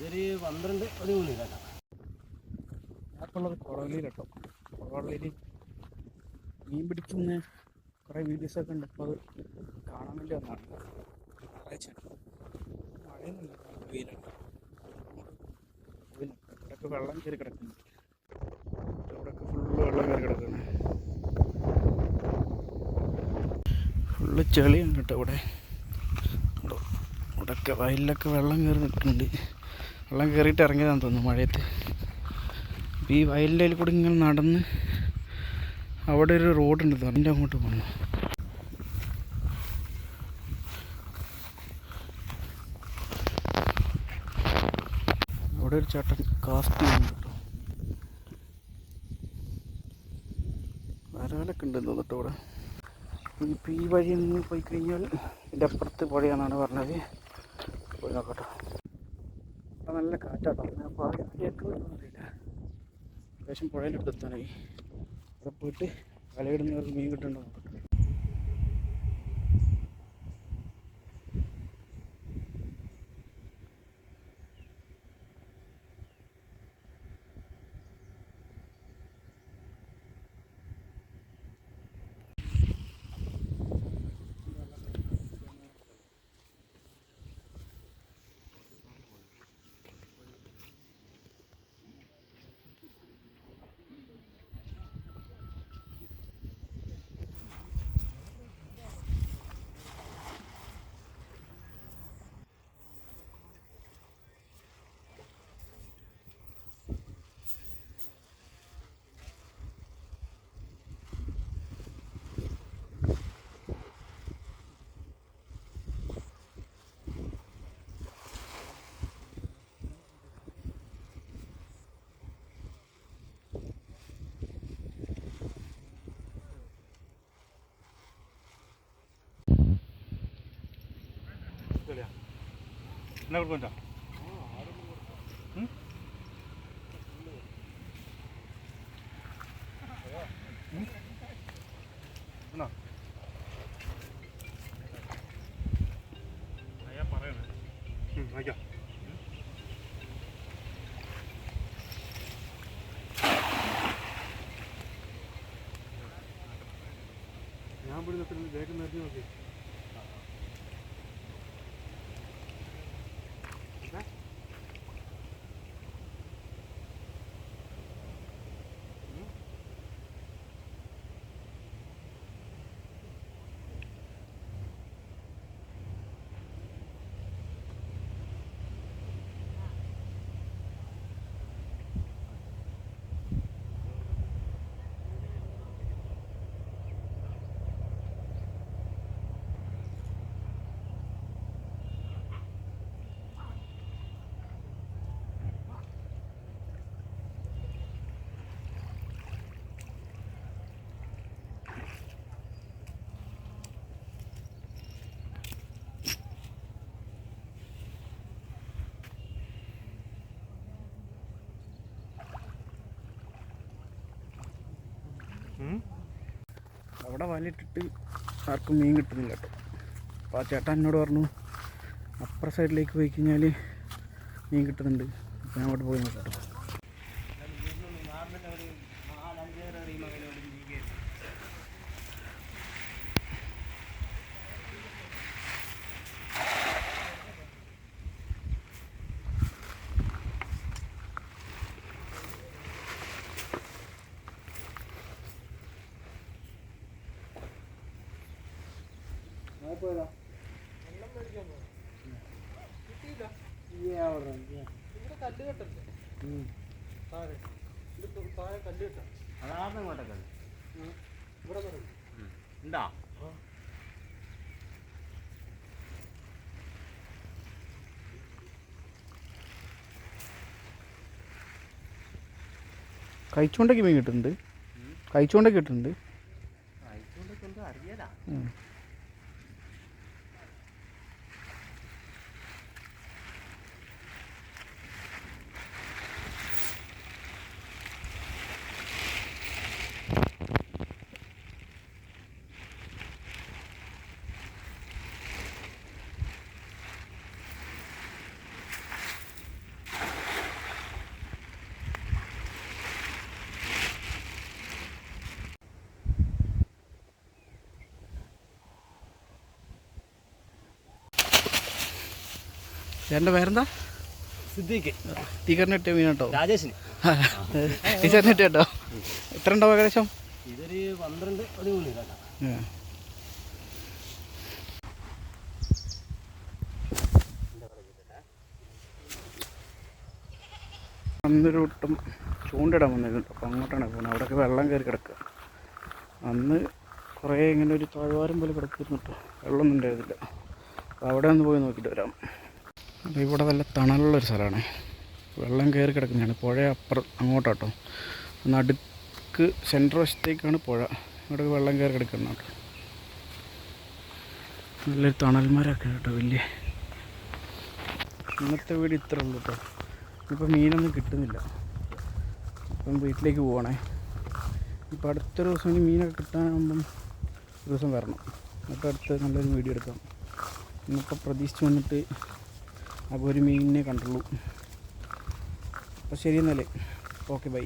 ഇതൊരു 12-13 കേട്ടോ. ഞാനിപ്പോൾ ഉള്ളത് കുളവള്ളിയിൽ കേട്ടോ. കുളവള്ളിയിൽ മീൻ പിടിക്കുന്ന കുറേ വീഡിയോസൊക്കെ ഉണ്ട്. അപ്പോൾ അത് കാണാൻ വേണ്ടി വന്നതാണ്. ഞായറാഴ്ച മഴയൊന്നുമില്ല, വെയിലുണ്ട്. ഇവിടെയൊക്കെ വെള്ളം കയറി കിടക്കുന്നുണ്ട്. ഇവിടെയൊക്കെ ഫുള്ള് വെള്ളം കയറി കിടക്കുകയാണ്. ഫുള്ള് ചെളിയാണ് കേട്ടോ. ഇവിടെയൊക്കെ വയലിലൊക്കെ വെള്ളം കയറി നിൽക്കുന്നുണ്ട്. വെള്ളം കയറിയിട്ട് ഇറങ്ങിയതാണെന്ന് തോന്നുന്നു മഴയത്ത്. ഈ വയലിൻ്റെ അതിൽ കൂടി ഇങ്ങനെ നടന്ന് അവിടെ ഒരു റോഡുണ്ട്, അതിൻ്റെ അങ്ങോട്ട് പോകണം. അവിടെ ഒരു ചേട്ടൻ കാസ്റ്റ് ചെയ്യുന്നുണ്ട് കേട്ടോ. വരാലൊക്കെ ഉണ്ട് തോന്നിട്ട് ഇവിടെ. ഇപ്പോൾ ഈ വഴി നിന്ന് പോയി കഴിഞ്ഞാൽ ഇതിൻ്റെ അപ്പുറത്ത് പുഴയാണെന്നാണ് പറഞ്ഞത്. പോയി നോക്കട്ടോ. അപ്പം നല്ല കാറ്റാട്ടോ. അപ്പോൾ അറിയില്ല. അത്യാവശ്യം പുഴയിലെടുത്ത് എത്താനായി. അവിടെ പോയിട്ട് വലയിടുന്നവർക്ക് മീൻ കിട്ടുന്നുണ്ടോ നോക്കട്ടെ. എന്നാ കൊടുക്കോ പറയണേ ആയിക്കോ. ഞാൻ ഇവിടെ വേഗം നിറഞ്ഞു നോക്കി. അവിടെ വലയിട്ടിട്ട് ആർക്കും മീൻ കിട്ടുന്നില്ല കേട്ടോ. അപ്പോൾ ആ ചേട്ടൻ എന്നോട് പറഞ്ഞു അപ്പുറ സൈഡിലേക്ക് പോയി കഴിഞ്ഞാൽ മീൻ കിട്ടുന്നുണ്ട്. അപ്പോൾ ഞാൻ അങ്ങോട്ട് പോയി നോക്കാം കേട്ടോ. പോയതാ വെള്ളം മേടിക്കാൻ പോയത് കിട്ടിയില്ല. ഇവിടെ കല്ല് കെട്ടല്ലേ താഴെ, ഇത് താഴെ കല്ല് കെട്ടാ. അതാണ് ഇങ്ങോട്ടൊക്കെ ഇവിടെ തുടങ്ങി ഉണ്ടാ. കഴിച്ചുകൊണ്ടൊക്കെ മീൻ കിട്ടുന്നുണ്ട്. കഴിച്ചുകൊണ്ടൊക്കെ കിട്ടുന്നുണ്ട്. അറിയാലോ. ചേട്ടൻ്റെ പേരെന്താ? സിദ്ദീഖ്. ടീച്ചറിന് കിട്ടിയ മീൻ കേട്ടോ. രാജേഷിന്. ടീച്ചറിന് കിട്ടിയ കേട്ടോ. എത്ര ഉണ്ടാവും ഏകദേശം? ഇതൊരു 12-13 കേട്ടോ. അന്നൊരു വട്ടം ചൂണ്ടിടാൻ വന്നിട്ടുണ്ട്. അപ്പോൾ അങ്ങോട്ടാണ് പോകുന്നത്. അവിടെയൊക്കെ വെള്ളം കയറി കിടക്കുക. അന്ന് കുറേ ഇങ്ങനെ ഒരു താഴ്വാരം പോലെ കിടക്കുന്നു കേട്ടോ. വെള്ളമൊന്നും ഉണ്ടായിരുന്നില്ല. അപ്പോൾ അവിടെ ഒന്ന് പോയി നോക്കിയിട്ട് വരാം. അപ്പോൾ ഇവിടെ നല്ല തണലുള്ളൊരു സ്ഥലമാണ്. വെള്ളം കയറി കിടക്കുന്നതാണ്. പുഴ അപ്പുറം അങ്ങോട്ടാട്ടോ. നടുക്ക് സെൻറ്റർ വശത്തേക്കാണ് പുഴ. ഇവിടെ വെള്ളം കയറി കിടക്കുന്ന കേട്ടോ. നല്ലൊരു തണൽമരമൊക്കെ കേട്ടോ വലിയ. ഇന്നത്തെ വീട് ഇത്ര ഉള്ളൂ കേട്ടോ. ഇപ്പോൾ മീനൊന്നും കിട്ടുന്നില്ല. അപ്പം വീട്ടിലേക്ക് പോകണേ. ഇപ്പോൾ അടുത്തൊരു ദിവസം ഇനി മീനൊക്കെ കിട്ടാനാകുമ്പം ഒരു ദിവസം വരണം. അപ്പോൾ അടുത്ത് നല്ലൊരു വീഡിയോ എടുക്കാം. ഇന്നൊക്കെ പ്രതീക്ഷിച്ച് വന്നിട്ട് അപ്പോൾ ഒരു മീനിനെ കണ്ടുള്ളൂ. അപ്പോൾ ശരി എന്നാലേ. Okay bye.